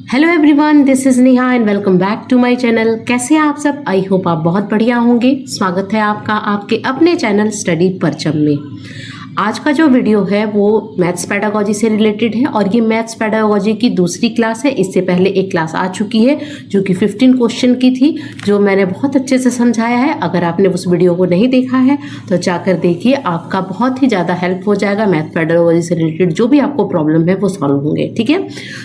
Hello everyone, this is Neha and welcome back to my channel. कैसे हैं आप सब? आई होप आप बहुत बढ़िया होंगे। स्वागत है आपका आपके अपने चैनल स्टडी परचम में। आज का जो वीडियो है वो मैथ्स पेडागोजी से रिलेटेड है और ये मैथ्स पेडागोजी की दूसरी क्लास है। इससे पहले एक क्लास आ चुकी है जो कि 15 क्वेश्चन की थी, जो मैंने बहुत अच्छे से समझाया है। अगर आपने उस वीडियो को नहीं देखा है तो जाकर देखिए, आपका बहुत ही ज़्यादा हेल्प हो जाएगा। मैथ पेडागोजी से रिलेटेड जो भी आपको प्रॉब्लम है वो सॉल्व होंगे। ठीक है,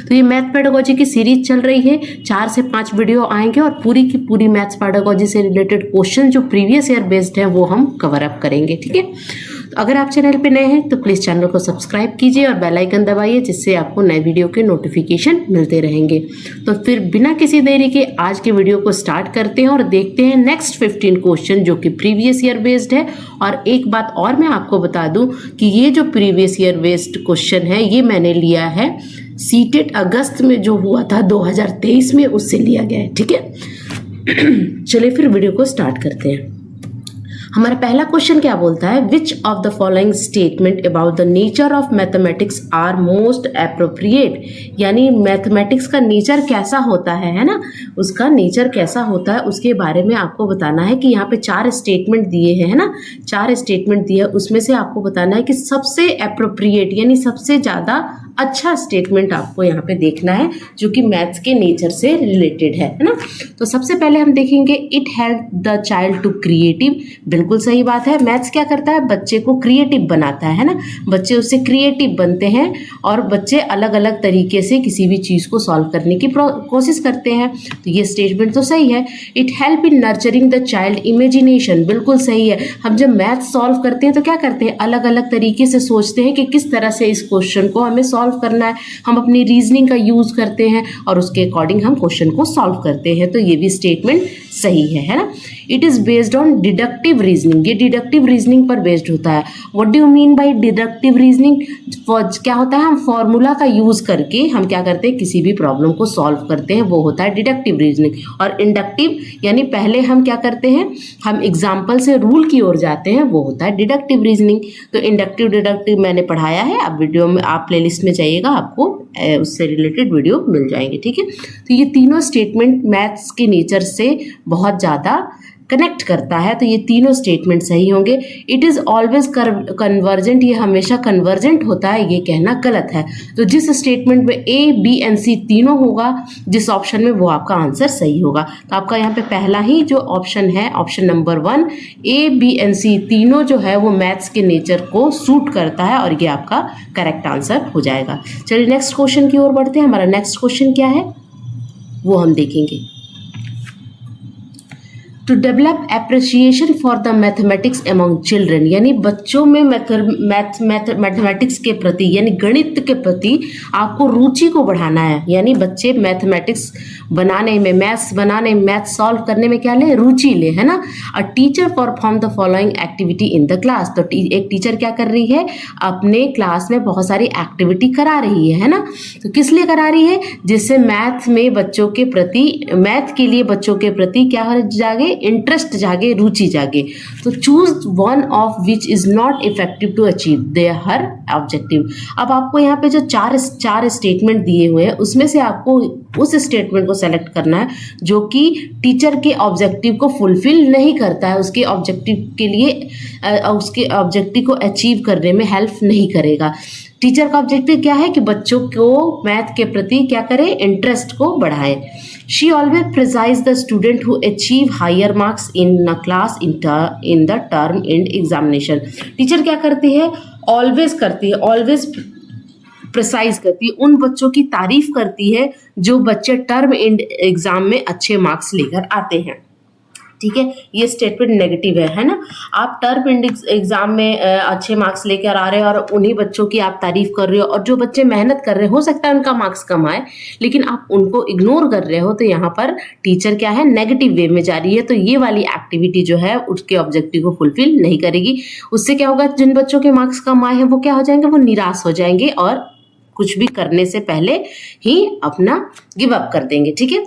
तो ये मैथ पेडागोजी की सीरीज चल रही है, 4 से 5 वीडियो आएंगे और पूरी की पूरी मैथ्स पेडागोजी से रिलेटेड क्वेश्चन जो प्रीवियस ईयर बेस्ड है वो हम कवर अप करेंगे। ठीक है, तो अगर आप चैनल पे नए हैं तो प्लीज़ चैनल को सब्सक्राइब कीजिए और बेल आइकन दबाइए, जिससे आपको नए वीडियो के नोटिफिकेशन मिलते रहेंगे। तो फिर बिना किसी देरी के आज के वीडियो को स्टार्ट करते हैं और देखते हैं नेक्स्ट 15 क्वेश्चन जो कि प्रीवियस ईयर बेस्ड है। और एक बात और मैं आपको बता दूं कि ये जो प्रीवियस ईयर बेस्ड क्वेश्चन है ये मैंने लिया है सीटेट अगस्त में जो हुआ था 2023 में, उससे लिया गया है। ठीक है, चलिए फिर वीडियो को स्टार्ट करते हैं। हमारा पहला क्वेश्चन क्या बोलता है, which of the following statement about the nature of mathematics are most appropriate. यानी मैथमेटिक्स का नेचर कैसा होता है ना, उसका नेचर कैसा होता है उसके बारे में आपको बताना है। कि यहाँ पे 4 स्टेटमेंट दिए हैं, है ना, 4 स्टेटमेंट दिए, उसमें से आपको बताना है कि सबसे एप्रोप्रिएट यानी सबसे ज़्यादा अच्छा स्टेटमेंट आपको यहाँ पे देखना है जो कि मैथ्स के नेचर से रिलेटेड है ना। तो सबसे पहले हम देखेंगे it help the child to creative. बिल्कुल सही बात है, मैथ्स क्या करता है, बच्चे को क्रिएटिव बनाता है ना। बच्चे उससे क्रिएटिव बनते हैं और बच्चे अलग अलग तरीके से किसी भी चीज़ को सॉल्व करने की कोशिश करते हैं। तो ये स्टेटमेंट तो सही है। It help in nurturing the child imagination. बिल्कुल सही है, हम जब मैथ सॉल्व करते हैं तो क्या करते हैं, अलग अलग तरीके से सोचते हैं कि किस तरह से इस क्वेश्चन को हमें सॉल्व करना है। हम अपनी रीजनिंग का यूज़ करते हैं और उसके अकॉर्डिंग हम क्वेश्चन को सॉल्व करते हैं। तो ये भी स्टेटमेंट सही है ना। It is based on deductive reasoning. ये डिडक्टिव रीजनिंग पर बेस्ड होता है। What do you mean by deductive reasoning? क्या होता है, हम फॉर्मूला का यूज़ करके हम क्या करते हैं, किसी भी प्रॉब्लम को सॉल्व करते हैं, वो होता है डिडक्टिव रीजनिंग। और इंडक्टिव यानी पहले हम क्या करते हैं, हम एग्जाम्पल से रूल की ओर जाते हैं, वो होता है डिडक्टिव रीजनिंग। तो इंडक्टिव डिडक्टिव मैंने पढ़ाया है, आप वीडियो में आप प्लेलिस्ट में जाइएगा, आपको उससे रिलेटेड वीडियो मिल जाएंगे। ठीक है, तो ये तीनों स्टेटमेंट मैथ्स के नेचर से बहुत ज़्यादा कनेक्ट करता है, तो ये तीनों स्टेटमेंट सही होंगे। इट इज़ ऑलवेज कन्वर्जेंट, ये हमेशा कन्वर्जेंट होता है, ये कहना गलत है। तो जिस स्टेटमेंट में ए बी एंड सी तीनों होगा जिस ऑप्शन में, वो आपका आंसर सही होगा। तो आपका यहाँ पे पहला ही जो ऑप्शन है, option number 1, A B and C तीनों जो है वो मैथ्स के नेचर को सूट करता है और ये आपका करेक्ट आंसर हो जाएगा। चलिए नेक्स्ट क्वेश्चन की ओर बढ़ते हैं। हमारा नेक्स्ट क्वेश्चन क्या है वो हम देखेंगे। To develop appreciation for the mathematics among children. यानी बच्चों में मैथमेटिक्स के प्रति यानी गणित के प्रति आपको रुचि को बढ़ाना है। यानी बच्चे मैथमेटिक्स बनाने में, मैथ्स बनाने में, मैथ सॉल्व करने में क्या ले, रुचि ले, है ना। A teacher perform the following activity in the class. तो एक टीचर क्या कर रही है, अपने क्लास में बहुत सारी एक्टिविटी करा रही है ना। तो किस लिए करा रही है, जिससे मैथ में बच्चों के प्रति, मैथ के लिए बच्चों के प्रति क्या जागे, इंटरेस्ट जागे, रुचि जागे। तो choose one of which is not effective to achieve their objective. अब आपको यहाँ पे जो चार स्टेटमेंट दिए हुए हैं उसमें से आपको उस स्टेटमेंट को सेलेक्ट करना है जो कि टीचर के ऑब्जेक्टिव को फुलफिल नहीं करता है, उसके ऑब्जेक्टिव के लिए उसके ऑब्जेक्टिव को अचीव करने में हेल्प नहीं करेगा। टीचर का ऑब्जेक्टिव क्या है कि बच्चों को मैथ के प्रति क्या करे, इंटरेस्ट को बढ़ाए। She always praises the student who achieve higher marks in a class in the term end examination. Teacher क्या करती है, ऑलवेज करती है, ऑलवेज प्रिसाइज करती है, उन बच्चों की तारीफ करती है जो बच्चे टर्म एंड एग्जाम में अच्छे मार्क्स लेकर आते हैं। ठीक है, ये स्टेटमेंट नेगेटिव है ना। आप टर्म एंड एग्जाम में अच्छे मार्क्स लेकर आ रहे हो और उन्हीं बच्चों की आप तारीफ कर रहे हो, और जो बच्चे मेहनत कर रहे हो सकता है उनका मार्क्स कम आए, लेकिन आप उनको इग्नोर कर रहे हो। तो यहाँ पर टीचर क्या है, नेगेटिव वे में जा रही है। तो ये वाली एक्टिविटी जो है उसके ऑब्जेक्टिव को फुलफिल नहीं करेगी। उससे क्या होगा, जिन बच्चों के मार्क्स कम आए हैं वो क्या हो जाएंगे, वो निराश हो जाएंगे और कुछ भी करने से पहले ही अपना गिव अप कर देंगे। ठीक है,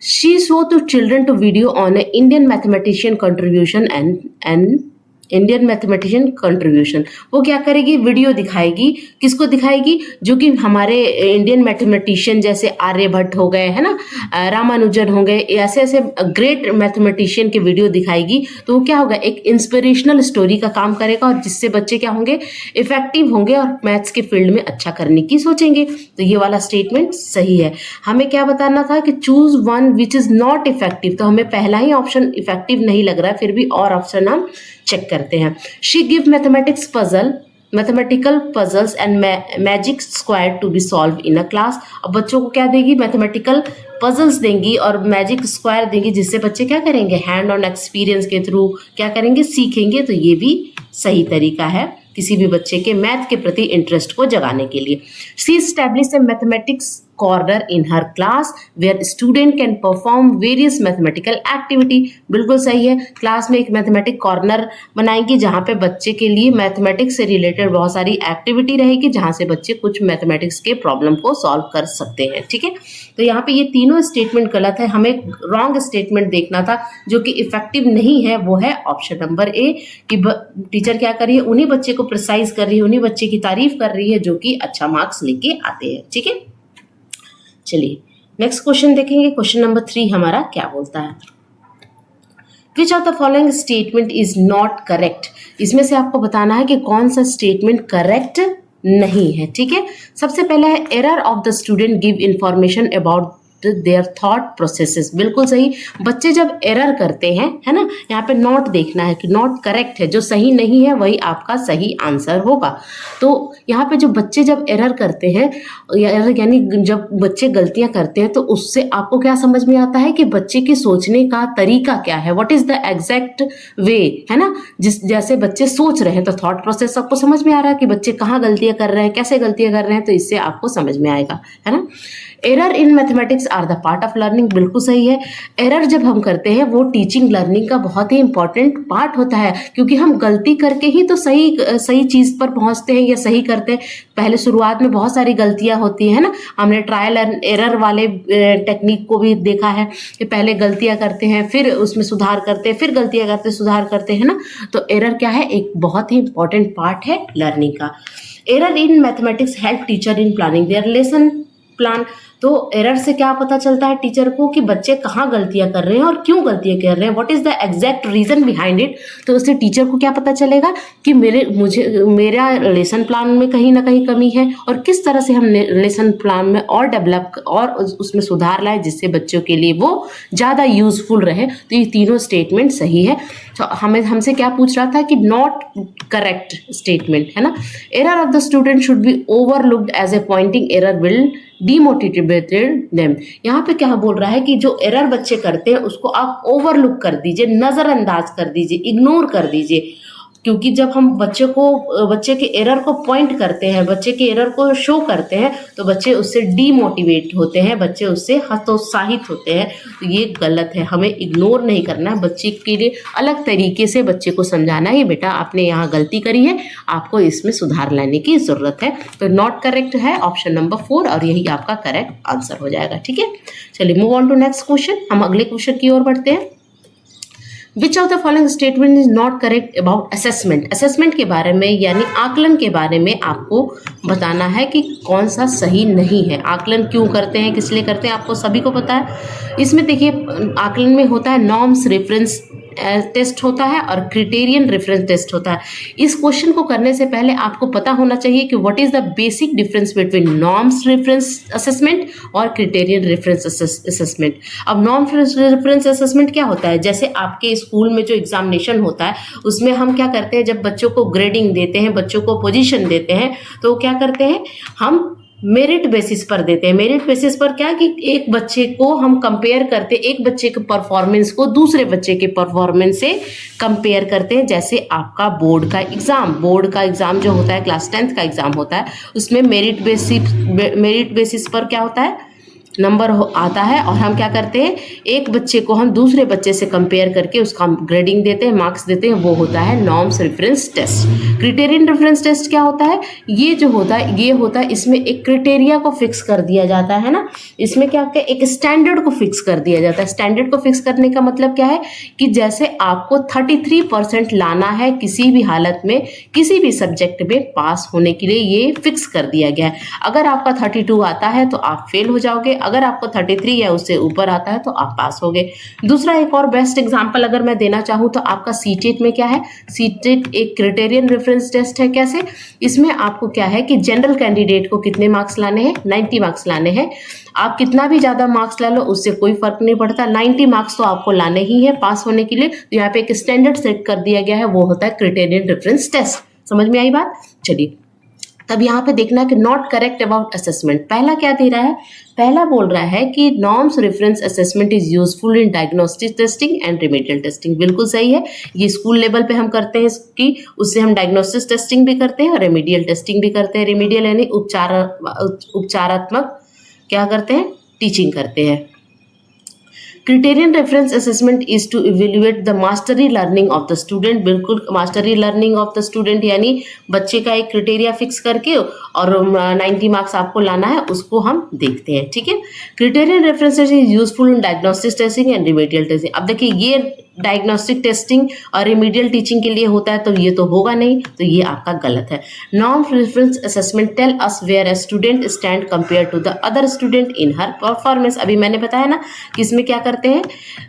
she showed to children to video on a Indian mathematician contribution and Indian mathematician contribution, वो क्या करेगी, वीडियो दिखाएगी। किसको दिखाएगी, जो कि हमारे इंडियन मैथमेटिशियन जैसे आर्यभट्ट हो गए, है ना, रामानुजन हो गए, ऐसे ऐसे ग्रेट मैथमेटिशियन के वीडियो दिखाएगी। तो वो क्या होगा, एक इंस्पिरेशनल स्टोरी का काम करेगा, और जिससे बच्चे क्या होंगे, इफेक्टिव होंगे और मैथ्स के फील्ड में अच्छा करने की सोचेंगे। तो ये वाला स्टेटमेंट सही है। हमें क्या बताना था कि choose one which is not effective, तो हमें पहला ही ऑप्शन इफेक्टिव नहीं लग रहा है, फिर भी और ऑप्शन हम चेक करते हैं। She give mathematical puzzles and magic square to be solve in a class. अब बच्चों को क्या देगी, मैथमेटिकल पजल्स देंगी और मैजिक स्क्वायर देंगी, जिससे बच्चे क्या करेंगे, हैंड ऑन एक्सपीरियंस के थ्रू क्या करेंगे, सीखेंगे। तो ये भी सही तरीका है किसी भी बच्चे के मैथ के प्रति इंटरेस्ट को जगाने के लिए। She establish a mathematics corner in her class where student can perform various mathematical activity. बिल्कुल सही है, क्लास में एक मैथमेटिक कॉर्नर बनाएंगी जहाँ पे बच्चे के लिए मैथमेटिक्स से रिलेटेड बहुत सारी एक्टिविटी रहेगी, जहाँ से बच्चे कुछ मैथमेटिक्स के प्रॉब्लम को सॉल्व कर सकते हैं। ठीक है, तो यहाँ पे ये तीनों स्टेटमेंट गलत है, हमें रॉन्ग स्टेटमेंट देखना था जो कि इफेक्टिव नहीं है, वो है ऑप्शन नंबर ए, कि टीचर क्या कर रही है, उन्हीं बच्चे को प्रिसाइज कर रही है, उन्हीं बच्चे की तारीफ कर रही है जो कि अच्छा मार्क्स लेके आते हैं। ठीक है, चलिए नेक्स्ट क्वेश्चन देखेंगे। क्वेश्चन नंबर 3 हमारा क्या बोलता है, which of the following statement is not correct. इसमें से आपको बताना है कि कौन सा स्टेटमेंट करेक्ट नहीं है। ठीक है, सबसे पहले है error of the student give information about their thought processes. बिल्कुल सही, बच्चे जब एरर करते हैं, है ना, यहाँ पे नॉट देखना है कि नॉट करेक्ट है, जो सही नहीं है वही आपका सही आंसर होगा। तो यहाँ पे जो बच्चे जब एरर करते हैं, यानी जब बच्चे गलतियां करते हैं, तो उससे आपको क्या समझ में आता है कि बच्चे के सोचने का तरीका क्या है, व्हाट इज द एग्जैक्ट वे, है ना, जैसे बच्चे सोच रहे हैं। तो थॉट प्रोसेस आपको समझ में आ रहा है कि बच्चे कहाँ गलतियां कर रहे हैं, कैसे गलतियां कर रहे हैं, तो इससे आपको समझ में आएगा, है ना। Error in mathematics are the part of learning, बिल्कुल सही है। एरर जब हम करते हैं वो टीचिंग लर्निंग का बहुत ही इंपॉर्टेंट पार्ट होता है, क्योंकि हम गलती करके ही तो सही चीज़ पर पहुंचते हैं या सही करते हैं। पहले शुरुआत में बहुत सारी गलतियां होती हैं ना, हमने ट्रायल एंड एरर वाले टेक्निक को भी देखा है कि पहले गलतियां करते हैं, फिर उसमें सुधार करते हैं, फिर गलतियां करते सुधार करते हैं ना। तो एरर क्या है, एक बहुत ही इंपॉर्टेंट पार्ट है लर्निंग का। Error in mathematics help teacher in planning there lesson plan. तो एरर से क्या पता चलता है टीचर को कि बच्चे कहाँ गलतियां कर रहे हैं और क्यों गलतियां कर रहे हैं, what is the exact reason behind it. तो उससे टीचर को क्या पता चलेगा कि मेरा लेसन प्लान में कहीं ना कहीं कमी है, और किस तरह से हम लेसन प्लान में और डेवलप और उसमें सुधार लाएं, जिससे बच्चों के लिए वो ज़्यादा यूजफुल रहे। तो ये तीनों स्टेटमेंट सही है। तो हमसे क्या पूछ रहा था कि नॉट करेक्ट स्टेटमेंट, है ना। Error of the student should be overlooked as a pointing error will demotivated them. यहाँ पे क्या बोल रहा है कि जो एरर बच्चे करते हैं उसको आप ओवरलुक कर दीजिए, नज़रअंदाज कर दीजिए, इग्नोर कर दीजिए। क्योंकि जब हम बच्चे के एरर को पॉइंट करते हैं, बच्चे के एरर को शो करते हैं, तो बच्चे उससे डीमोटिवेट होते हैं, बच्चे उससे हतोत्साहित होते हैं। तो ये गलत है, हमें इग्नोर नहीं करना है, बच्चे के लिए अलग तरीके से बच्चे को समझाना है, बेटा आपने यहाँ गलती करी है, आपको इसमें सुधार लाने की ज़रूरत है। तो नॉट करेक्ट है ऑप्शन नंबर 4, और यही आपका करेक्ट आंसर हो जाएगा। ठीक है, चलिए move on to next question. हम अगले क्वेश्चन की ओर बढ़ते हैं। Which of the following statement is not correct about assessment. Assessment के बारे में यानी आकलन के बारे में आपको बताना है कि कौन सा सही नहीं है। आकलन क्यों करते हैं, किस लिए करते हैं, आपको सभी को पता है। इसमें देखिए आकलन में होता है नॉर्म्स रेफरेंस टेस्ट होता है और क्रिटेरियन रेफरेंस टेस्ट होता है। इस क्वेश्चन को करने से पहले आपको पता होना चाहिए कि what is the basic difference between norms reference assessment और क्रिटेरियन रेफरेंस असेसमेंट। अब नॉर्म्स रेफरेंस असेसमेंट क्या होता है, जैसे आपके स्कूल में जो एग्जामिनेशन होता है उसमें हम क्या करते हैं, जब बच्चों को ग्रेडिंग देते हैं, बच्चों को पोजीशन देते हैं, तो क्या करते हैं, हम मेरिट बेसिस पर देते हैं। मेरिट बेसिस पर क्या कि एक बच्चे को हम कंपेयर करते हैं, एक बच्चे के परफॉर्मेंस को दूसरे बच्चे के परफॉर्मेंस से कंपेयर करते हैं। जैसे आपका बोर्ड का एग्ज़ाम जो होता है, क्लास 10th का एग्ज़ाम होता है, उसमें मेरिट बेसिस पर क्या होता है, नंबर आता है और हम क्या करते हैं, एक बच्चे को हम दूसरे बच्चे से कंपेयर करके उसका ग्रेडिंग देते हैं, मार्क्स देते हैं, वो होता है norms reference test. Criterion reference test क्या होता है, ये जो होता है ये होता है, इसमें एक क्राइटेरिया को फिक्स कर दिया जाता है ना, इसमें क्या होता है, एक स्टैंडर्ड को फिक्स कर दिया जाता है। स्टैंडर्ड को फिक्स करने का मतलब क्या है कि जैसे आपको 33% लाना है किसी भी हालत में किसी भी सब्जेक्ट में पास होने के लिए, ये फिक्स कर दिया गया है। अगर आपका 32 आता है तो आप फेल हो जाओगे, अगर आपको 33 या उससे ऊपर आता है तो आप पास होगे। दूसरा एक और बेस्ट एग्जांपल अगर मैं देना चाहूँ तो आपका सीटेट में क्या है, सीटेट एक क्राइटेरियन रेफरेंस टेस्ट है। कैसे, इसमें आपको क्या है कि जनरल कैंडिडेट को कितने मार्क्स लाने हैं, 90 मार्क्स लाने हैं। आप कितना भी ज़्यादा मार्क्स ला लो उससे कोई फर्क नहीं पड़ता, 90 मार्क्स तो आपको लाने ही है पास होने के लिए। तो यहाँ पे एक स्टैंडर्ड सेट कर दिया गया है, वो होता है क्राइटेरियन रेफरेंस टेस्ट। समझ में आई बात? चलिए, तब यहाँ पे देखना कि नॉट करेक्ट अबाउट असेसमेंट। पहला क्या दे रहा है, पहला बोल रहा है कि norms reference assessment is useful in diagnostic testing and remedial testing. बिल्कुल सही है, ये स्कूल लेवल पे हम करते हैं इसकी, उससे हम डायग्नोस्टिक टेस्टिंग भी करते हैं और रेमेडियल टेस्टिंग भी करते हैं। रेमेडियल यानी उपचारात्मक क्या करते हैं, टीचिंग करते हैं। Criterion reference assessment is to evaluate the mastery learning of the student. बिल्कुल, mastery learning of the student यानी बच्चे का एक क्राइटेरिया फिक्स करके और 90 मार्क्स आपको लाना है, उसको हम देखते हैं। ठीक है, criterion reference is useful in diagnostic testing and remedial testing. अब देखिए, ये डायग्नोस्टिक टेस्टिंग और रिमेडियल टीचिंग के लिए होता है, तो ये तो होगा नहीं, तो ये आपका गलत है। Norms reference assessment tell us where a student stand compare to the other student in her performance. अभी मैंने बताया ना कि इसमें क्या करते हैं,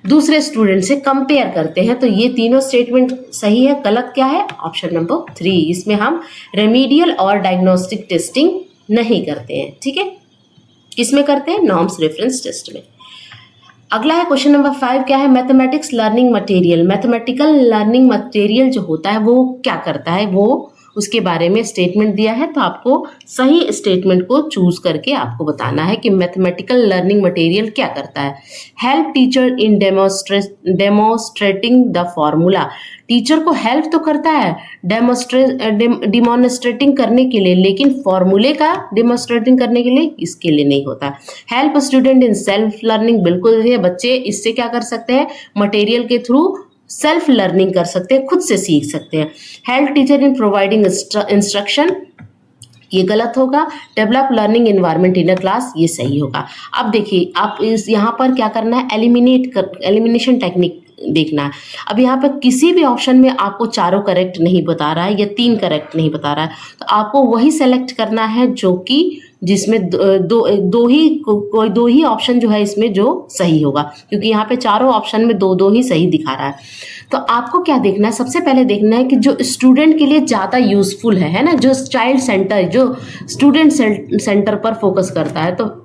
दूसरे स्टूडेंट से कंपेयर करते हैं। तो ये तीनों स्टेटमेंट सही है, गलत क्या है, ऑप्शन नंबर 3। इसमें हम रेमेडियल और डायग्नोस्टिक टेस्टिंग नहीं करते हैं। ठीक है, किसमें करते हैं, नॉर्म्स रेफरेंस टेस्ट में। अगला है क्वेश्चन नंबर 5, क्या है, mathematics learning material. Mathematical learning material जो होता है वो क्या करता है, वो उसके बारे में स्टेटमेंट दिया है। तो आपको सही स्टेटमेंट को चूज करके आपको बताना है कि मैथमेटिकल लर्निंग मटेरियल क्या करता है। Help teacher in demonstrating the formula. Teacher को हेल्प तो करता है डिमॉन्स्ट्रेटिंग करने के लिए, लेकिन फॉर्मूले का डिमॉन्स्ट्रेटिंग करने के लिए इसके लिए नहीं होता। Help student in self learning. बिल्कुल ये बच्चे इससे क्या कर सकते हैं, मटेरियल के थ्रू सेल्फ लर्निंग कर सकते हैं, खुद से सीख सकते हैं। Help teacher in providing instruction, ये गलत होगा। Develop learning environment in a class, ये सही होगा। अब देखिए, आप इस यहाँ पर क्या करना है, एलिमिनेशन टेक्निक देखना है। अब यहाँ पर किसी भी ऑप्शन में आपको चारों करेक्ट नहीं बता रहा है या 3 करेक्ट नहीं बता रहा है, तो आपको वही सेलेक्ट करना है जो कि जिसमें कोई दो ही ऑप्शन जो है इसमें जो सही होगा, क्योंकि यहाँ पे चारों ऑप्शन में दो ही सही दिखा रहा है। तो आपको क्या देखना है, सबसे पहले देखना है कि जो स्टूडेंट के लिए ज़्यादा यूजफुल है ना, जो चाइल्ड सेंटर, जो स्टूडेंट सेंटर पर फोकस करता है, तो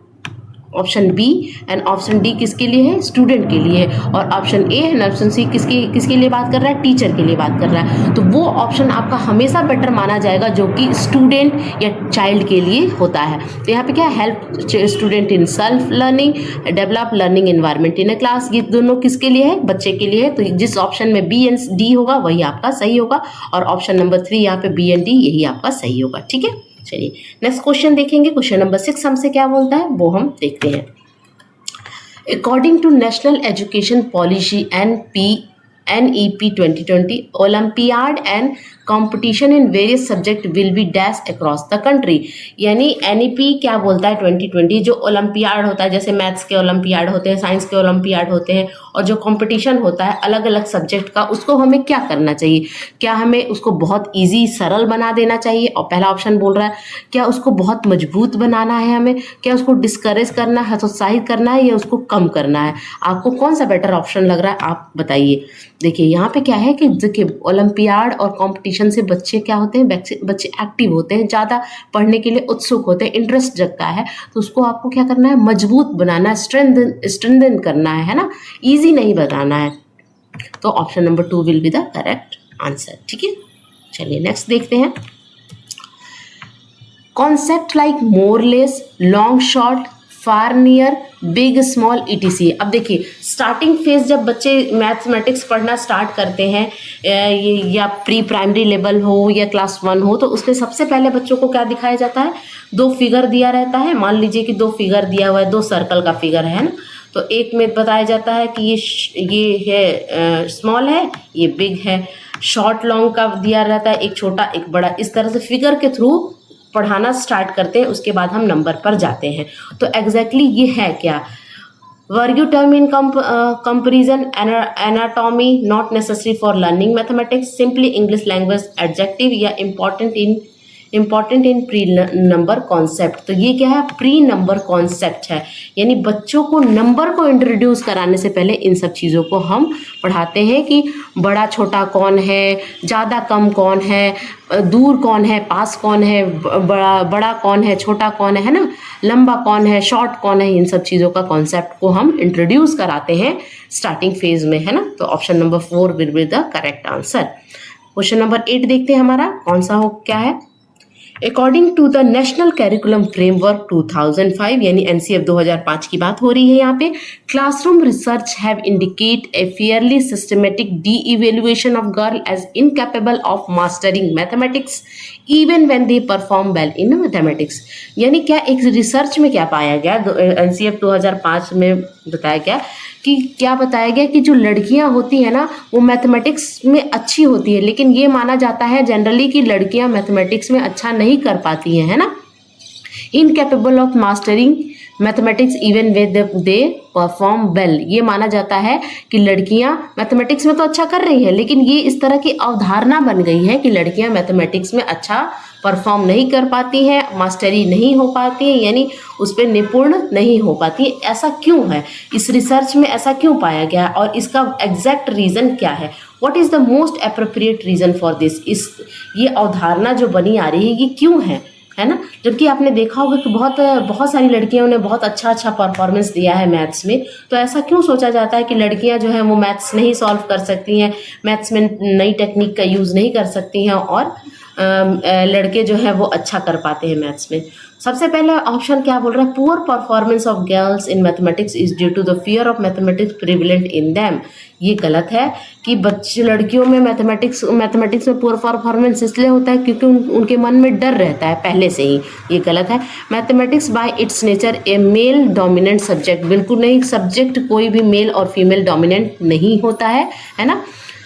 option B and option D किसके लिए है, स्टूडेंट के लिए। और option A and option C किसके लिए बात कर रहा है, टीचर के लिए बात कर रहा है। तो वो ऑप्शन आपका हमेशा बेटर माना जाएगा जो कि स्टूडेंट या चाइल्ड के लिए होता है। तो यहाँ पे क्या है, help student in self learning, develop learning environment in a class, ये दोनों किसके लिए है, बच्चे के लिए है। तो जिस ऑप्शन में बी एंड डी होगा वही आपका सही होगा, और ऑप्शन नंबर 3 यहाँ पे बी एंड डी यही आपका सही होगा। ठीक है, चलिए नेक्स्ट क्वेश्चन देखेंगे। क्वेश्चन नंबर 6 हमसे क्या बोलता है वो हम देखते हैं। According to national education policy NEP 2020, olympiad and competition in various subject will be dash across the country. यानी NEP क्या बोलता है 2020, जो ओलंपियाड होता है, जैसे मैथ्स के ओलंपियाड होते हैं, साइंस के ओलंपियाड होते हैं, और जो कंपटीशन होता है अलग अलग सब्जेक्ट का, उसको हमें क्या करना चाहिए। क्या हमें उसको बहुत ईजी सरल बना देना चाहिए, और पहला ऑप्शन बोल रहा है क्या उसको बहुत मजबूत बनाना है हमें, क्या उसको डिस्करेज करना है, हतोत्साहित करना है, या उसको कम करना है। आपको कौन सा बेटर ऑप्शन लग रहा है, आप बताइए। देखिए यहाँ पे क्या है कि देखिए ओलंपियाड और कंपटीशन से बच्चे क्या होते हैं, बच्चे एक्टिव होते हैं, ज़्यादा पढ़ने के लिए उत्सुक होते हैं, इंटरेस्ट जगता है। तो उसको आपको क्या करना है, मजबूत बनाना है, स्ट्रेंथन करना है ना, इजी नहीं बताना है। तो option number 2 will be the correct answer. ठीक है, चलिए नेक्स्ट देखते हैं। Concept like more less, long short, far near, big, small, etc। अब देखिए स्टार्टिंग फेज जब बच्चे मैथमेटिक्स पढ़ना स्टार्ट करते हैं या प्री प्राइमरी लेवल हो या क्लास 1 हो, तो उसमें सबसे पहले बच्चों को क्या दिखाया जाता है, 2 फिगर दिया रहता है। मान लीजिए कि 2 फिगर दिया हुआ है, 2 सर्कल का फिगर है ना, तो एक में बताया जाता है कि ये है स्मॉल है, ये बिग है। शॉर्ट लॉन्ग का दिया रहता है, एक छोटा एक बड़ा। इस तरह से फिगर के थ्रू पढ़ाना स्टार्ट करते हैं, उसके बाद हम नंबर पर जाते हैं। तो एग्जैक्टली ये है क्या, वर्ग term in comparison, anatomy, not necessary for learning mathematics, simply English language, adjective, या important in pre number concept. तो ये क्या है, प्री नंबर कॉन्सेप्ट है, यानी बच्चों को नंबर को इंट्रोड्यूस कराने से पहले इन सब चीज़ों को हम पढ़ाते हैं कि बड़ा छोटा कौन है, ज़्यादा कम कौन है, दूर कौन है, पास कौन है, बड़ा कौन है, छोटा कौन है ना, लंबा कौन है, शॉर्ट कौन है। इन सब चीज़ों का कॉन्सेप्ट को हम इंट्रोड्यूस कराते हैं स्टार्टिंग फेज में, है ना। तो option number 4 will be the correct answer. Question number 8 देखते हैं हमारा कौन सा हो, क्या है। According to the national curriculum framework 2005, यानी एनसीएफ 2005 की बात हो रही है यहाँ पे, classroom research have indicate a fairly systematic devaluation of girl as incapable of mastering mathematics even when they perform well in mathematics. यानी क्या एक रिसर्च में क्या पाया गया, एनसीएफ 2005 में बताया गया कि क्या बताया गया कि जो लड़कियां होती हैं ना वो मैथमेटिक्स में अच्छी होती है, लेकिन ये माना जाता है जनरली कि लड़कियां मैथमेटिक्स में अच्छा नहीं कर पाती हैं, है ना, incapable of mastering mathematics even with they perform well. ये माना जाता है कि लड़कियां मैथमेटिक्स में तो अच्छा कर रही हैं, लेकिन ये इस तरह की अवधारणा बन गई है कि लड़कियां मैथमेटिक्स में अच्छा परफॉर्म नहीं कर पाती हैं, मास्टरी नहीं हो पाती है, यानी उस पर निपुण नहीं हो पाती है। ऐसा क्यों है, इस रिसर्च में ऐसा क्यों पाया गया और इसका एग्जैक्ट रीज़न क्या है, what is the most appropriate reason for this. इस ये अवधारणा जो बनी आ रही है ये क्यों है ना। जबकि आपने देखा होगा कि बहुत सारी लड़कियों ने बहुत अच्छा परफॉर्मेंस दिया है मैथ्स में, तो ऐसा क्यों सोचा जाता है कि लड़कियां जो है वो मैथ्स नहीं सॉल्व कर सकती हैं, मैथ्स में नई टेक्निक का यूज़ नहीं कर सकती हैं, और लड़के जो है वो अच्छा कर पाते हैं मैथ्स में। सबसे पहले ऑप्शन क्या बोल रहा है, poor performance of girls in mathematics is due to the fear of mathematics prevalent in them. ये गलत है कि बच्चे लड़कियों में मैथमेटिक्स में पुअर परफॉर्मेंस इसलिए होता है क्योंकि उनके मन में डर रहता है पहले से ही। ये गलत है। Mathematics bye it's nature A male dominant subject, बिल्कुल नहीं, सब्जेक्ट कोई भी मेल और फीमेल डोमिनेंट नहीं होता है ना।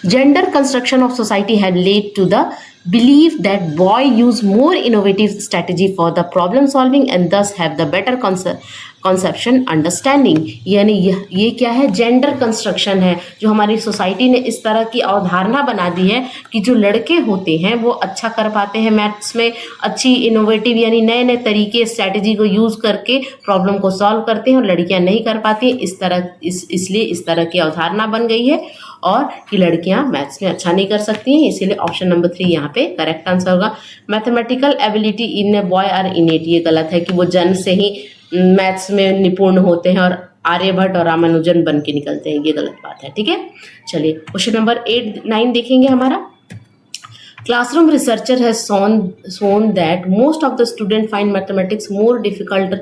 Gender construction of society had led to the believe that boy use more innovative strategy for the problem solving and thus have the better conception understanding। यानी ये क्या है, जेंडर कंस्ट्रक्शन है, जो हमारी सोसाइटी ने इस तरह की अवधारणा बना दी है कि जो लड़के होते हैं वो अच्छा कर पाते हैं मैथ्स में, अच्छी इनोवेटिव यानी नए नए तरीके स्ट्रैटेजी को यूज़ करके प्रॉब्लम को सॉल्व करते हैं, और लड़कियां नहीं कर पाती हैं। इसलिए इस तरह की अवधारणा बन गई है और कि लड़कियां मैथ्स में अच्छा नहीं कर सकती हैं, इसीलिए ऑप्शन नंबर 3 यहाँ पे करेक्ट आंसर होगा। Mathematical ability in a boy are innate, ये गलत है कि वो जन्म से ही मैथ्स में निपुण होते हैं और आर्यभट्ट और रामानुजन बन के निकलते हैं, ये गलत बात है। ठीक है, चलिए क्वेश्चन नंबर 8-9 देखेंगे हमारा। Classroom researcher has shown that most of the students find mathematics more difficult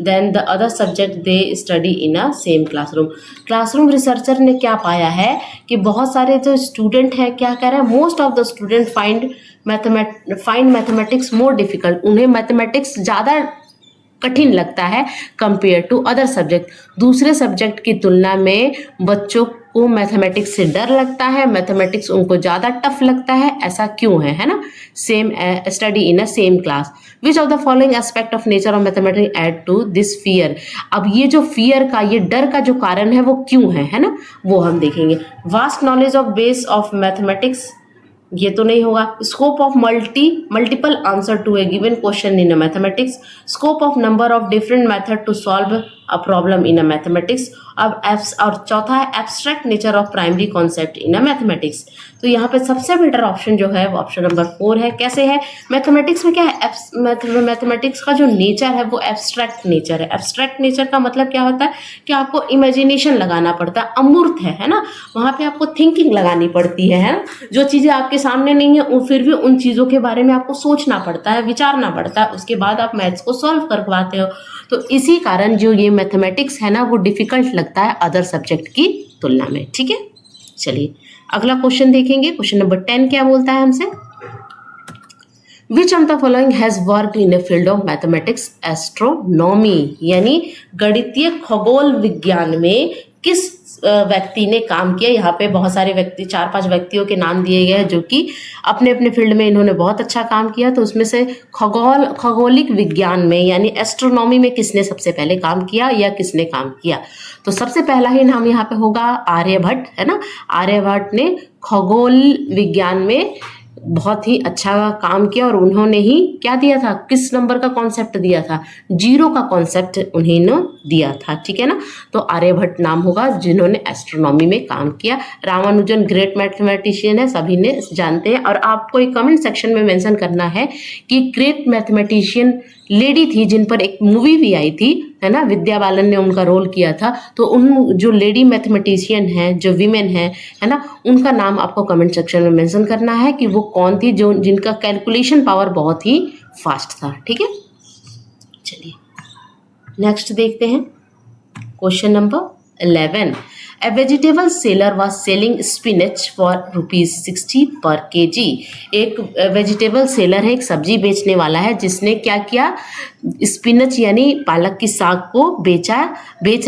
than the other subject they study in a same classroom। Classroom researcher ने क्या पाया है कि बहुत सारे जो स्टूडेंट हैं क्या कह रहे हैं, most of the student find mathematics more difficult, उन्हें मैथमेटिक्स ज़्यादा कठिन लगता है कंपेयर टू अदर सब्जेक्ट। दूसरे सब्जेक्ट की तुलना में बच्चों को मैथमेटिक्स से डर लगता है, मैथमेटिक्स उनको ज़्यादा टफ लगता है। ऐसा क्यों है ना। Same study in a same class, which of the following aspect of nature of mathematics add to this fear. अब ये जो फियर का, ये डर का जो कारण है वो क्यों है ना, वो हम देखेंगे। Vast knowledge of base of mathematics, ये तो नहीं होगा। Scope of multiple answer to a given question in mathematics, scope of number of different method to solve a problem in a mathematics. अब और चौथा है abstract nature of primary concept in a mathematics. तो यहाँ पे सबसे better option जो है वो ऑप्शन नंबर 4 है। कैसे है? मैथमेटिक्स में क्या है, मैथमेटिक्स का जो नेचर है वो एब्स्ट्रैक्ट नेचर है। एब्स्ट्रैक्ट नेचर का मतलब क्या होता है कि आपको इमेजिनेशन लगाना पड़ता है, अमूर्त है ना, वहाँ पे आपको थिंकिंग लगानी पड़ती है ना, जो चीज़ें आपके सामने नहीं है फिर भी उन चीज़ों के बारे में आपको सोचना पड़ता है, विचारना पड़ता है, उसके बाद आप मैथ्स को सॉल्व कर पाते हो। तो इसी कारण जो ये मैथमेटिक्स है ना वो डिफिकल्ट लगता है अदर सब्जेक्ट की तुलना में। ठीक है, चलिए अगला क्वेश्चन देखेंगे। क्वेश्चन नंबर 10 क्या बोलता है हमसे? विच of the following has work in the field of mathematics astronomy, यानी गणितीय खगोल विज्ञान में किस व्यक्ति ने काम किया। यहाँ पे बहुत सारे व्यक्ति, 4-5 व्यक्तियों के नाम दिए गए हैं जो कि अपने अपने फील्ड में इन्होंने बहुत अच्छा काम किया। तो उसमें से खगोलिक विज्ञान में यानी एस्ट्रोनॉमी में किसने सबसे पहले काम किया या किसने काम किया? तो सबसे पहला ही नाम यहाँ पे होगा आर्यभट्ट, है ना। आर्यभट्ट ने खगोल विज्ञान में बहुत ही अच्छा काम किया और उन्होंने ही क्या दिया था, किस नंबर का कॉन्सेप्ट दिया था? 0 का कॉन्सेप्ट उन्होंने दिया था। ठीक है ना, तो आर्यभट्ट नाम होगा जिन्होंने एस्ट्रोनॉमी में काम किया। रामानुजन ग्रेट मैथमेटिशियन है, सभी ने जानते हैं। और आपको एक कमेंट सेक्शन में मेंशन करना है कि ग्रेट मैथमेटिशियन लेडी थी जिन पर एक मूवी भी आई थी, है ना, विद्या बालन ने उनका रोल किया था। तो उन जो लेडी मैथमेटिशियन हैं, जो वीमेन हैं, है ना, उनका नाम आपको कमेंट सेक्शन में मेंशन करना है कि वो कौन थी जो जिनका कैलकुलेशन पावर बहुत ही फास्ट था। ठीक है, चलिए नेक्स्ट देखते हैं। Question number 11, A vegetable seller was selling spinach for ₹60 per kg। एक वेजिटेबल सेलर है, एक सब्जी बेचने वाला है जिसने क्या किया, स्पिनच यानी पालक की साग को बेच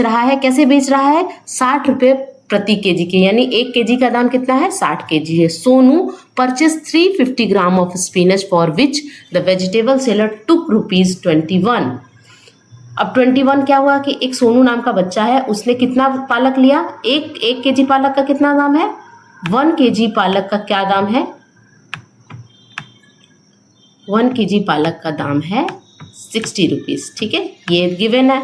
रहा है। कैसे बेच रहा है? 60 रुपये प्रति केजी के, यानी 1 केजी का दाम कितना है? 60 केजी है। Sonu purchase 350 gram of spinach for which the vegetable seller took ₹21। अब 21 क्या हुआ कि एक सोनू नाम का बच्चा है, उसने कितना पालक लिया? एक केजी पालक का कितना दाम है? 1 केजी पालक का क्या दाम है? 1 केजी पालक का दाम है 60 रुपीज़। ठीक है, ये गिवन है।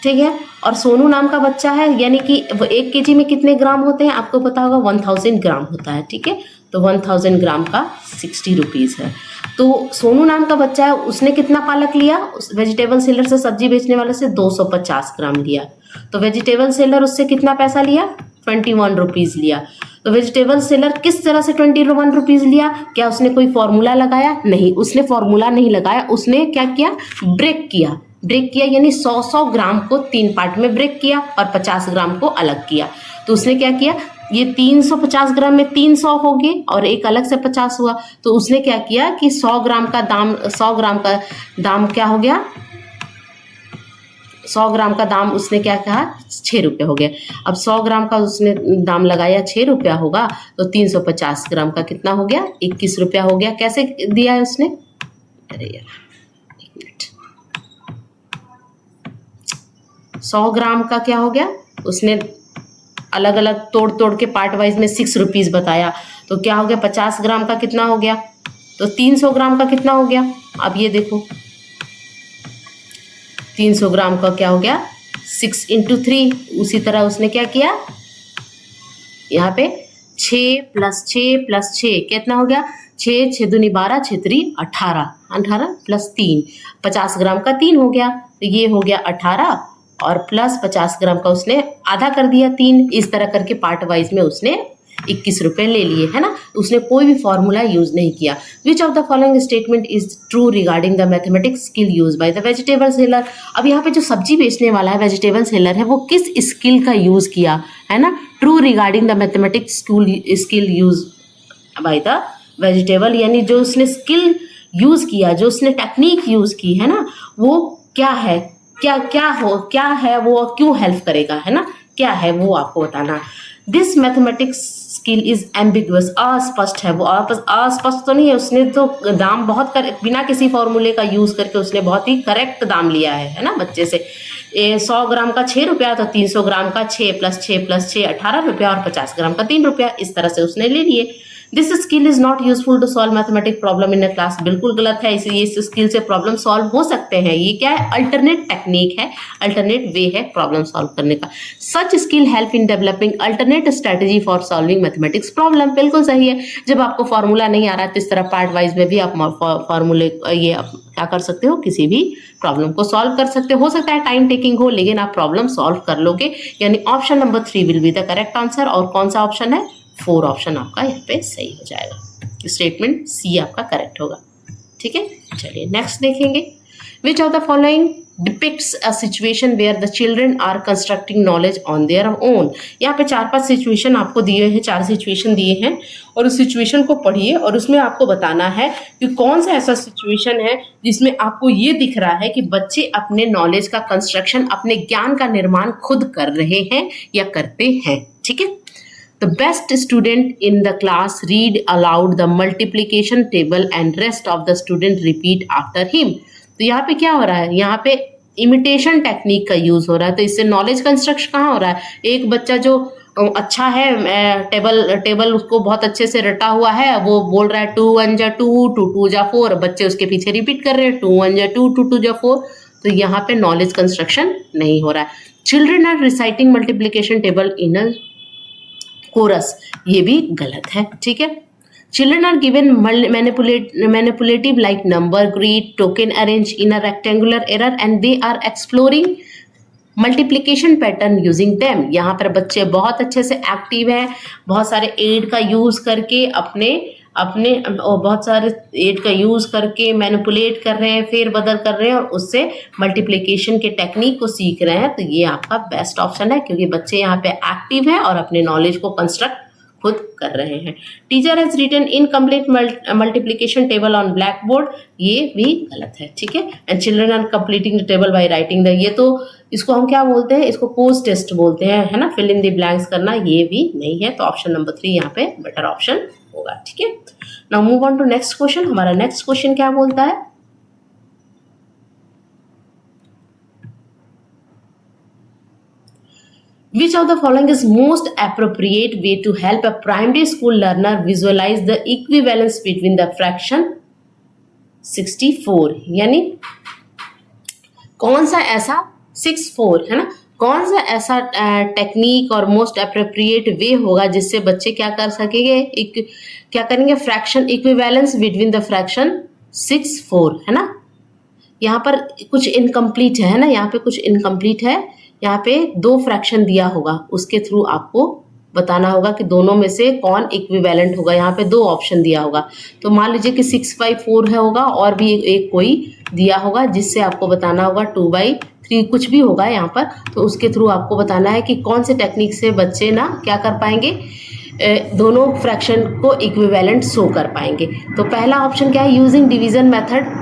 ठीक है, और सोनू नाम का बच्चा है, यानी कि वो 1 केजी में कितने ग्राम होते हैं आपको पता होगा? 1000 ग्राम होता है। ठीक है, तो 1000 ग्राम का 60 रुपीज़ है। तो सोनू नाम का बच्चा है, उसने कितना पालक लिया? उस वेजिटेबल सेलर से, सब्जी बेचने वाले से 250 ग्राम लिया। तो वेजिटेबल सेलर उससे कितना पैसा लिया? 21 रुपीज़ लिया। तो वेजिटेबल सेलर किस तरह से 21 रुपीज़ लिया? क्या उसने कोई फॉर्मूला लगाया? नहीं, उसने फॉर्मूला नहीं लगाया। उसने क्या किया? ब्रेक किया, यानी 100 ग्राम को 3 पार्ट में ब्रेक किया और 50 ग्राम को अलग किया। तो उसने क्या किया, ये 350 ग्राम में 300 हो गए और एक अलग से 50 हुआ। तो उसने क्या किया कि 100 ग्राम का दाम क्या हो गया? 100 ग्राम का दाम उसने क्या कहा? 6 रुपये हो गया। अब 100 ग्राम का उसने दाम लगाया 6 रुपया होगा, तो 350 ग्राम का कितना हो गया? 21 रुपया हो गया। कैसे दिया है उसने? अरे यार, 100 ग्राम का क्या हो गया? उसने अलग अलग तोड़ के पार्ट वाइज में 6 रुपीज़ बताया। तो क्या हो गया? 50 ग्राम का कितना हो गया? तो 300 ग्राम का कितना हो गया? अब ये देखो, 300 ग्राम का क्या हो गया? 6 × 3। उसी तरह उसने क्या किया, यहाँ पे 6 + 6 + 6 कितना हो गया? 6 6 दूनी 12, 6 3 18, 18 + 3 50 ग्राम का 3 हो गया। तो ये हो गया 18 और प्लस 50 ग्राम का उसने आधा कर दिया 3। इस तरह करके पार्ट वाइज में उसने 21 रुपये ले लिए, है ना। उसने कोई भी फॉर्मूला यूज नहीं किया। विच of the following statement is true regarding the mathematics skill use by the vegetable seller. अब यहाँ पे जो सब्जी बेचने वाला है, वेजिटेबल सेलर है, वो किस स्किल का यूज किया, है ना। True regarding the mathematics skill use by the vegetable, यानी जो उसने स्किल यूज किया, जो उसने टेक्निक यूज की, है ना, वो क्या है, क्या है वो, क्यों हेल्प करेगा, है ना, क्या है वो आपको बताना। This mathematics skill is ambiguous, अस्पष्ट है वो। अस्पष्ट तो नहीं है, उसने तो दाम बहुत बिना किसी फॉर्मूले का यूज करके उसने बहुत ही करेक्ट दाम लिया है ना बच्चे से। 100 ग्राम का 6 रुपया, तो 300 ग्राम का 6 + 6 + 6 18 रुपया और 50 ग्राम का 3 रुपया, इस तरह से उसने ले लिए। This skill is not useful to solve mathematic problem in a class, बिल्कुल गलत है, इसलिए इस स्किल से प्रॉब्लम सॉल्व हो सकते हैं। ये क्या है, अल्टरनेट टेक्निक है, अल्टरनेट वे है प्रॉब्लम सॉल्व करने का। Such skill help in developing alternate strategy for solving mathematics problem, बिल्कुल सही है। जब आपको फॉर्मूला नहीं आ रहा है तो इस तरह पार्ट वाइज में भी आप फॉर्मूले ये आप क्या कर सकते हो, किसी भी प्रॉब्लम को सॉल्व कर सकते हो सकता है टाइम टेकिंग हो, लेकिन आप प्रॉब्लम सॉल्व कर लोगे। यानी option number 3 will be the correct answer. और कौन सा ऑप्शन है, 4 ऑप्शन आपका यहाँ पे सही हो जाएगा। स्टेटमेंट सी आपका करेक्ट होगा। ठीक है, चलिए नेक्स्ट देखेंगे। Which of the following depicts a situation where the children are constructing knowledge on their own. यहाँ पे 4-5 सिचुएशन आपको दिए हैं, 4 सिचुएशन दिए हैं और उस सिचुएशन को पढ़िए और उसमें आपको बताना है कि कौन सा ऐसा सिचुएशन है जिसमें आपको ये दिख रहा है कि बच्चे अपने नॉलेज का कंस्ट्रक्शन, अपने ज्ञान का निर्माण खुद कर रहे हैं या करते हैं। ठीक है, The best student in the class read aloud the multiplication table and rest of the student repeat after him. तो यहाँ पे क्या हो रहा है, यहाँ पे इमिटेशन टेक्निक का यूज हो रहा है, तो इससे नॉलेज कंस्ट्रक्शन कहाँ हो रहा है। एक बच्चा जो अच्छा है, टेबल उसको बहुत अच्छे से रटा हुआ है, वो बोल रहा है 2 1 जा 2, 2 2 जा 4, बच्चे उसके पीछे रिपीट कर रहे हैं 2 1 जा 2, 2 2 जा 4। तो यहाँ पे नॉलेज कंस्ट्रक्शन नहीं हो रहा है। Children are reciting multiplication table in a chorus, ये भी गलत है। ठीक है, children are given manipulative like number grid token arrange in a rectangular error and they are exploring multiplication pattern using them. यहाँ पर बच्चे बहुत अच्छे से एक्टिव हैं, बहुत सारे एड का यूज करके अपने बहुत सारे एड का यूज करके मैनिपुलेट कर रहे हैं, फेर बदल कर रहे हैं और उससे मल्टीप्लिकेशन के टेक्निक को सीख रहे हैं। तो ये आपका बेस्ट ऑप्शन है, क्योंकि बच्चे यहाँ पे एक्टिव हैं और अपने नॉलेज को कंस्ट्रक्ट खुद कर रहे हैं। Teacher has written incomplete multiplication table on black board, ये भी गलत है। ठीक है, and children are completing the table by writing the, ये तो इसको हम क्या बोलते हैं, इसको पोस्ट टेस्ट बोलते हैं, है ना, फिल इन द ब्लैंक्स करना, ये भी नहीं है। तो ऑप्शन नंबर 3 यहाँ पे बेटर ऑप्शन होगा। ठीक है, now move on to next question. हमारा नेक्स्ट क्वेश्चन क्या बोलता है, which of the following is most appropriate way to help a primary school learner visualize the equivalence between the fraction 64, यानी कौन सा ऐसा 64 है ना, कौन सा ऐसा टेक्निक और मोस्ट अप्रोप्रिएट वे होगा जिससे बच्चे क्या कर सकेंगे, क्या करेंगे, fraction equivalence between the fraction 64, है ना। यहाँ पर कुछ इनकम्प्लीट है ना, यहाँ पे कुछ इनकम्प्लीट है, यहाँ पे 2 फ्रैक्शन दिया होगा, उसके थ्रू आपको बताना होगा कि दोनों में से कौन इक्विवेलेंट होगा। यहाँ पे 2 ऑप्शन दिया होगा, तो मान लीजिए कि 6/4 है होगा और भी एक कोई दिया होगा जिससे आपको बताना होगा 2/3 कुछ भी होगा यहाँ पर। तो उसके थ्रू आपको बताना है कि कौन से टेक्निक से बच्चे ना क्या कर पाएंगे, दोनों फ्रैक्शन को इक्विवेलेंट शो कर पाएंगे। तो पहला ऑप्शन क्या है, यूजिंग डिवीजन मेथड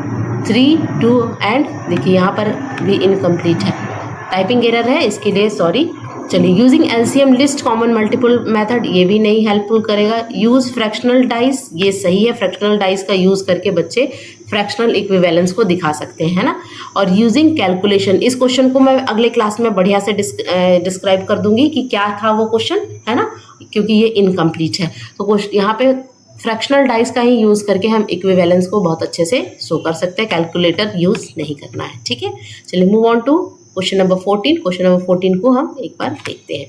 3 2 एंड, देखिए यहाँ पर भी इनकम्प्लीट है, टाइपिंग एरर है, इसके लिए सॉरी। चलिए, using LCM list common multiple method, ये भी नहीं हेल्पफुल करेगा। यूज फ्रैक्शनल डाइस, ये सही है, फ्रैक्शनल डाइस का यूज करके बच्चे फ्रैक्शनल इक्विवेलेंस को दिखा सकते हैं, है ना। और यूजिंग कैलकुलेशन, इस क्वेश्चन को मैं अगले क्लास में बढ़िया से डिस्क्राइब कर दूंगी कि क्या था वो क्वेश्चन, है ना, क्योंकि ये इनकम्प्लीट है। तो यहाँ पे फ्रैक्शनल डाइस का ही यूज़ करके हम इक्विवेलेंस को बहुत अच्छे से शो कर सकते हैं, कैलकुलेटर यूज़ नहीं करना है। ठीक है, चलिए move on to question number 14। Question number 14 को हम एक बार देखते हैं।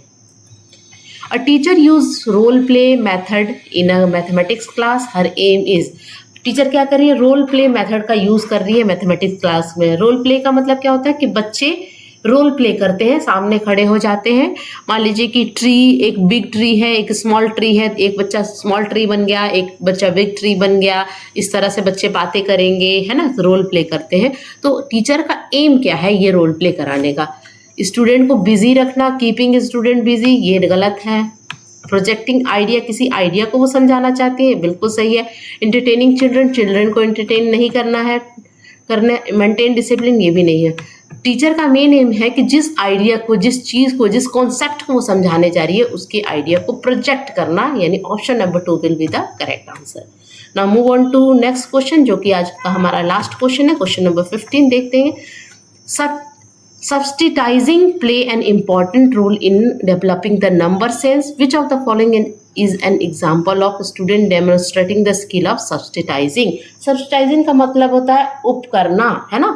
A teacher use role play method in a mathematics class, her aim is, टीचर क्या कर रही है, रोल प्ले मेथड का यूज कर रही है मैथमेटिक्स क्लास में। रोल प्ले का मतलब क्या होता है कि बच्चे रोल प्ले करते हैं, सामने खड़े हो जाते हैं। मान लीजिए कि ट्री, एक बिग ट्री है, एक स्मॉल ट्री है, एक बच्चा स्मॉल ट्री बन गया, एक बच्चा बिग ट्री बन गया, इस तरह से बच्चे बातें करेंगे, है ना, रोल प्ले करते हैं। तो टीचर का एम क्या है ये रोल प्ले कराने का, स्टूडेंट को बिजी रखना, कीपिंग स्टूडेंट बिजी, ये गलत है। प्रोजेक्टिंग आइडिया, किसी आइडिया को वो समझाना चाहती है, बिल्कुल सही है। एंटरटेनिंग चिल्ड्रन, चिल्ड्रन को एंटरटेन नहीं करना है, मेंटेन डिसिप्लिन, ये भी नहीं है। टीचर का मेन एम है कि जिस आइडिया को, जिस चीज़ को, जिस कॉन्सेप्ट को वो समझाने जा रही है उसके आइडिया को प्रोजेक्ट करना, यानी option number 2 will be the correct answer. Now move on to next question, जो कि आज का हमारा लास्ट क्वेश्चन है। क्वेश्चन नंबर 15 देखते हैं। Substituting play an important role in developing the number sense. Which of the following is an example of student demonstrating the skill of substituting? Substituting का मतलब होता है उप करना, है ना?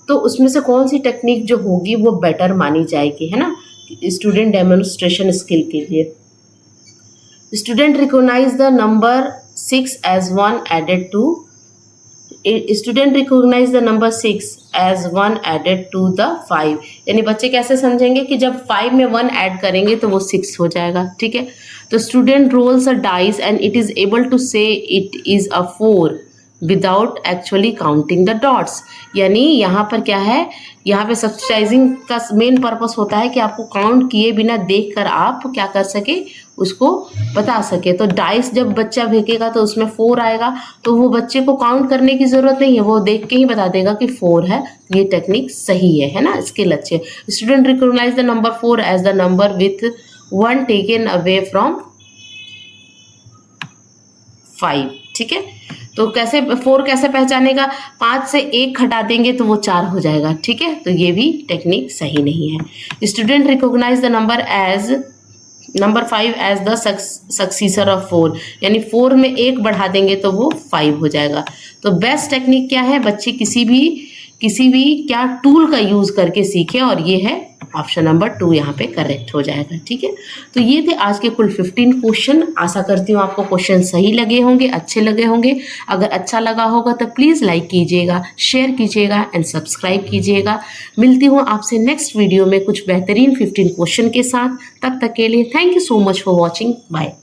तो उसमें से कौन सी टेक्निक जो होगी वो बेटर मानी जाएगी, है ना, स्टूडेंट डेमोन्स्ट्रेशन स्किल के लिए? Student recognise the number 6 as 1 added to student recognise the number 6 as 1 added to the 5. यानी बच्चे कैसे समझेंगे कि जब 5 में 1 ऐड करेंगे तो वो 6 हो जाएगा, ठीक है? तो student rolls a dice and it is able to say it is a 4 without actually counting the dots. यानी यहाँ पर क्या है, यहाँ पे सब्सिटाइजिंग का मेन पर्पस होता है कि आपको काउंट किए बिना देखकर आप क्या कर सके, उसको बता सके. तो डाइस जब बच्चा फेंकेगा तो उसमें 4 आएगा, तो वो बच्चे को काउंट करने की ज़रूरत नहीं है, वो देख के ही बता देगा कि 4 है. ये टेक्निक सही है ना, स्किल अच्छे. Student recognise the number 4 as the number with 1 taken away from 5. ठीक है, तो कैसे 4 कैसे पहचानेगा? 5 से 1 हटा देंगे तो वो 4 हो जाएगा, ठीक है? तो ये भी टेक्निक सही नहीं है. Student recognise the number 5 as the successor of 4. यानी 4 में 1 बढ़ा देंगे तो वो 5 हो जाएगा. तो बेस्ट टेक्निक क्या है? बच्चे किसी भी क्या टूल का यूज़ करके सीखें, और ये है ऑप्शन नंबर 2 यहाँ पे करेक्ट हो जाएगा, ठीक है? तो ये थे आज के कुल 15 क्वेश्चन. आशा करती हूँ आपको क्वेश्चन सही लगे होंगे, अच्छे लगे होंगे. अगर अच्छा लगा होगा तो प्लीज़ लाइक कीजिएगा, शेयर कीजिएगा एंड सब्सक्राइब कीजिएगा. मिलती हूँ आपसे नेक्स्ट वीडियो में कुछ बेहतरीन 15 क्वेश्चन के साथ. तब तक के लिए thank you so much for watching. Bye.